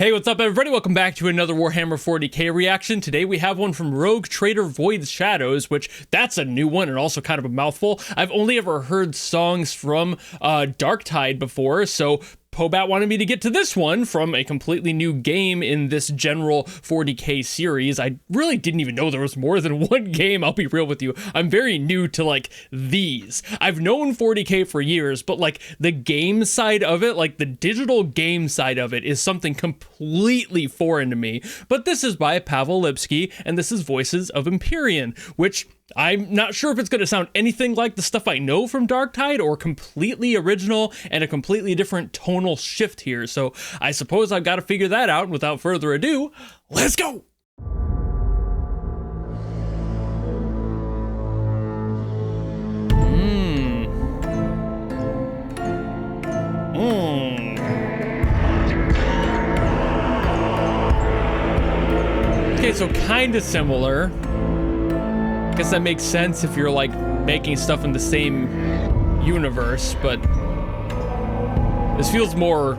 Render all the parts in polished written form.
Hey, what's up everybody? Welcome back to another Warhammer 40k reaction. Today we have one from Rogue Trader Void's Shadows, which that's a new one and also kind of a mouthful. I've only ever heard songs from Darktide before, so Pobat wanted me to get to this one from a completely new game in this general 40k series. I really didn't even know there was more than one game, I'll be real with you. I'm very new to like these. I've known 40k for years, but like the game side of it, like the digital game side of it is something completely foreign to me. But this is by Pavel Lipsky, and this is Voices of Empyrean, which I'm not sure if it's going to sound anything like the stuff I know from Darktide or completely original and a completely different tonal shift here. So I suppose I've got to figure that out. And without further ado, let's go. Okay, so kind of similar. I guess that makes sense if you're like making stuff in the same universe, but this feels more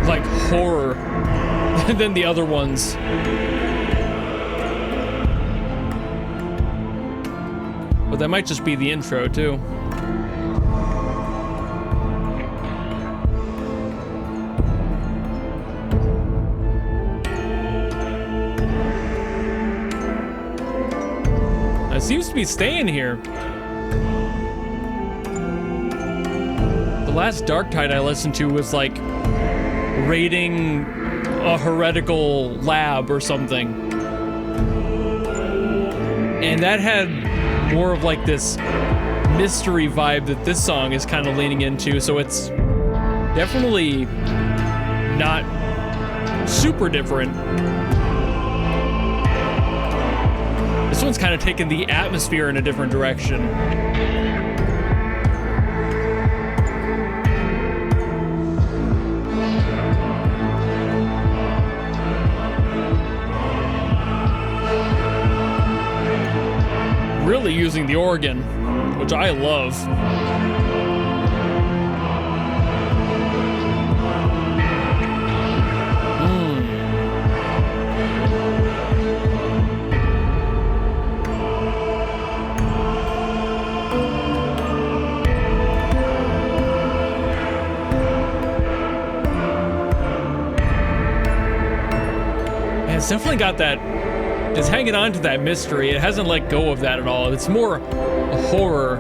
like horror than the other ones. But that might just be the intro too. It seems to be staying here. The last Darktide I listened to was like raiding a heretical lab or something. And that had more of like this mystery vibe that this song is kind of leaning into, so it's definitely not super different. This one's kind of taking the atmosphere in a different direction. Really using the organ, which I love. It's definitely got that, it's hanging on to that mystery. It hasn't let go of that at all. It's more a horror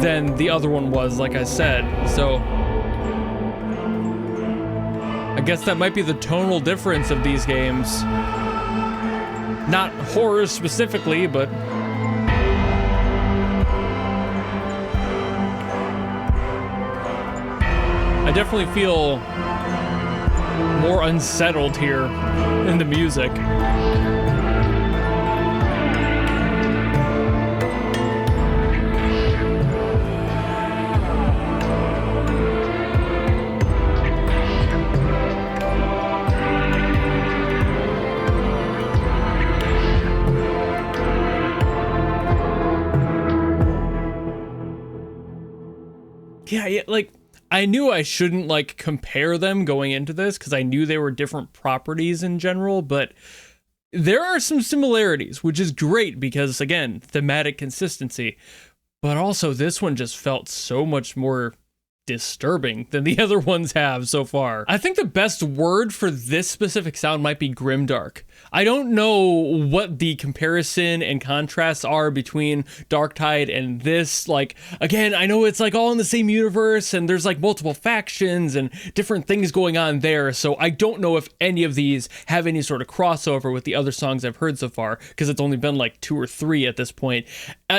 than the other one was, like I said. So I guess that might be the tonal difference of these games. Not horror specifically, but I definitely feel more unsettled here in the music. Yeah, like I knew I shouldn't like compare them going into this because I knew they were different properties in general, but there are some similarities, which is great because again, thematic consistency, but also this one just felt so much more disturbing than the other ones have so far. I think the best word for this specific sound might be grimdark. I don't know what the comparison and contrasts are between Darktide and this. Like, again, I know it's like all in the same universe and there's like multiple factions and different things going on there. So I don't know if any of these have any sort of crossover with the other songs I've heard so far, because it's only been like 2 or 3 at this point.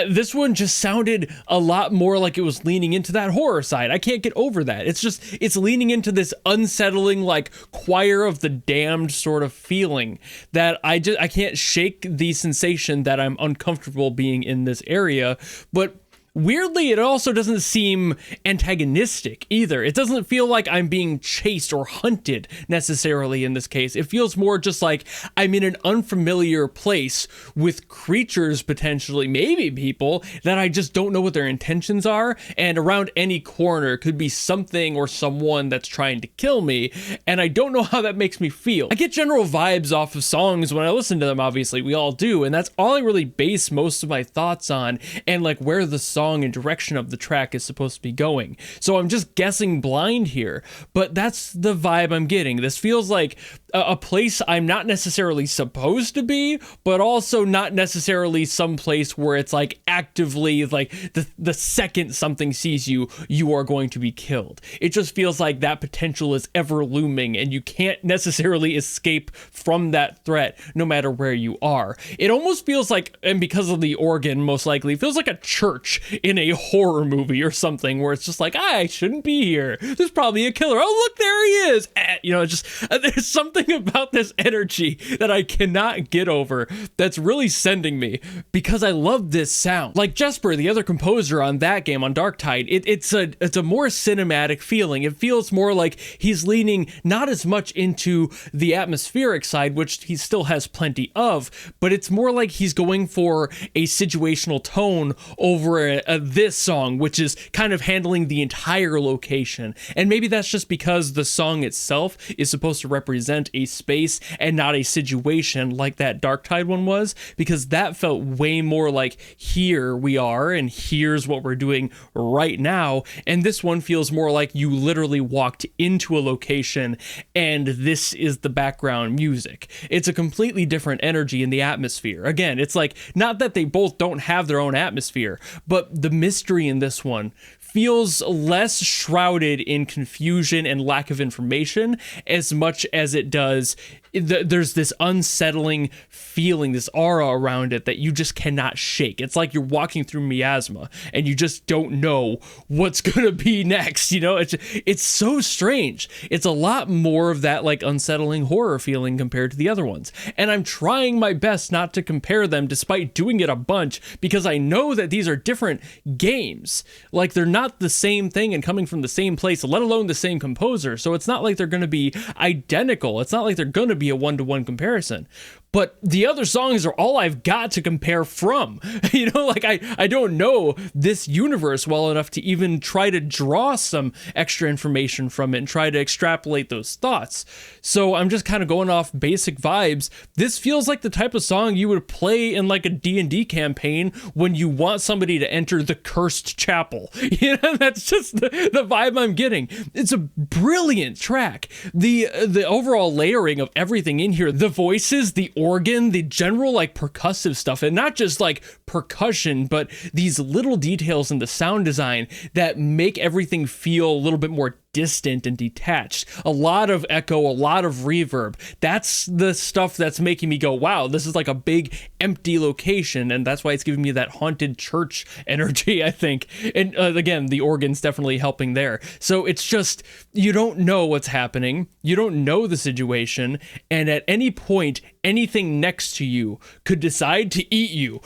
This one just sounded a lot more like it was leaning into that horror side. I can't get over that. It's leaning into this unsettling, like choir of the damned sort of feeling that I can't shake the sensation that I'm uncomfortable being in this area. But weirdly, it also doesn't seem antagonistic either. It doesn't feel like I'm being chased or hunted necessarily in this case. It feels more just like I'm in an unfamiliar place with creatures, potentially, maybe people, that I just don't know what their intentions are, and around any corner could be something or someone that's trying to kill me, and I don't know how that makes me feel. I get general vibes off of songs when I listen to them, obviously, we all do, and that's all I really base most of my thoughts on, and like where the song and direction of the track is supposed to be going. So I'm just guessing blind here, but that's the vibe I'm getting. This feels like a place I'm not necessarily supposed to be, but also not necessarily some place where it's like actively like the second something sees you, you are going to be killed. It just feels like that potential is ever looming and you can't necessarily escape from that threat no matter where you are. It almost feels like, and because of the organ most likely, it feels like a church in a horror movie or something where it's just like, I shouldn't be here. There's probably a killer. Oh, look, there he is. You know, it's just, there's something about this energy that I cannot get over that's really sending me, because I love this sound. Like Jesper, the other composer on that game, on Darktide, it's a more cinematic feeling. It feels more like he's leaning not as much into the atmospheric side, which he still has plenty of, but it's more like he's going for a situational tone over this song, which is kind of handling the entire location. And maybe that's just because the song itself is supposed to represent a space and not a situation like that Darktide one was, because that felt way more like here we are and here's what we're doing right now, and this one feels more like you literally walked into a location and this is the background music. It's a completely different energy in the atmosphere. Again, it's like, not that they both don't have their own atmosphere, but the mystery in this one feels less shrouded in confusion and lack of information as much as it does. There's this unsettling feeling, this aura around it that you just cannot shake. It's like you're walking through miasma and you just don't know what's gonna be next. You know, it's so strange. It's a lot more of that like unsettling horror feeling compared to the other ones. And I'm trying my best not to compare them despite doing it a bunch, because I know that these are different games. Like, they're not the same thing and coming from the same place, let alone the same composer. So it's not like they're gonna be identical. It's not like they're gonna be a one-to-one comparison. But the other songs are all I've got to compare from. You know, like I don't know this universe well enough to even try to draw some extra information from it and try to extrapolate those thoughts. So I'm just kind of going off basic vibes. This feels like the type of song you would play in like a D&D campaign when you want somebody to enter the cursed chapel. You know, that's just the vibe I'm getting. It's a brilliant track. The overall layering of everything in here, the voices, the organ, the general like percussive stuff, and not just like percussion, but these little details in the sound design that make everything feel a little bit more distant and detached. A lot of echo, a lot of reverb. That's the stuff that's making me go, wow, this is like a big empty location, and that's why it's giving me that haunted church energy, I think. And again, the organ's definitely helping there. So it's just, you don't know what's happening, you don't know the situation, and at any point, anything next to you could decide to eat you.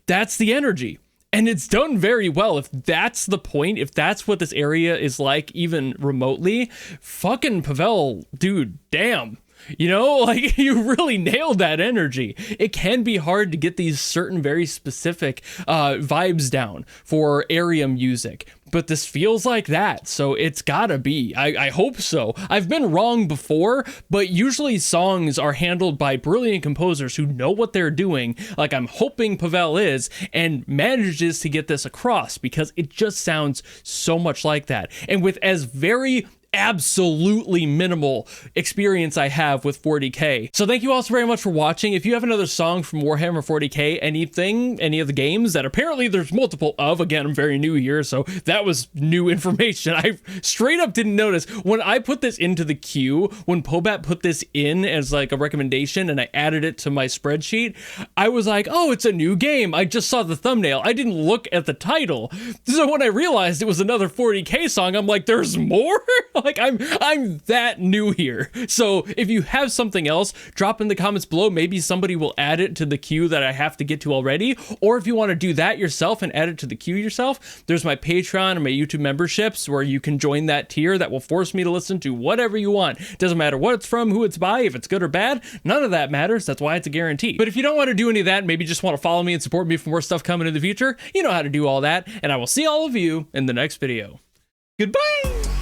That's the energy. And it's done very well. If that's the point, if that's what this area is like, even remotely, fucking Pavel, dude, damn. You know, like, you really nailed that energy. It can be hard to get these certain very specific vibes down for area music, but this feels like that, so it's gotta be. I hope so. I've been wrong before, but usually songs are handled by brilliant composers who know what they're doing, like I'm hoping Pavel is, and manages to get this across, because it just sounds so much like that. And with as very absolutely minimal experience I have with 40k. So thank you all so very much for watching. If you have another song from Warhammer 40k, any of the games that apparently there's multiple of, again, I'm very new here, so that was new information. I straight up didn't notice. When I put this into the queue, when Pobat put this in as like a recommendation and I added it to my spreadsheet, I was like, oh, it's a new game. I just saw the thumbnail. I didn't look at the title. So when I realized it was another 40k song, I'm like, there's more? Like I'm that new here. So if you have something else, drop in the comments below. Maybe somebody will add it to the queue that I have to get to already. Or if you want to do that yourself and add it to the queue yourself, there's my Patreon and my YouTube memberships where you can join that tier that will force me to listen to whatever you want. Doesn't matter what it's from, who it's by, if it's good or bad, none of that matters. That's why it's a guarantee. But if you don't want to do any of that, maybe just want to follow me and support me for more stuff coming in the future, you know how to do all that. And I will see all of you in the next video. Goodbye!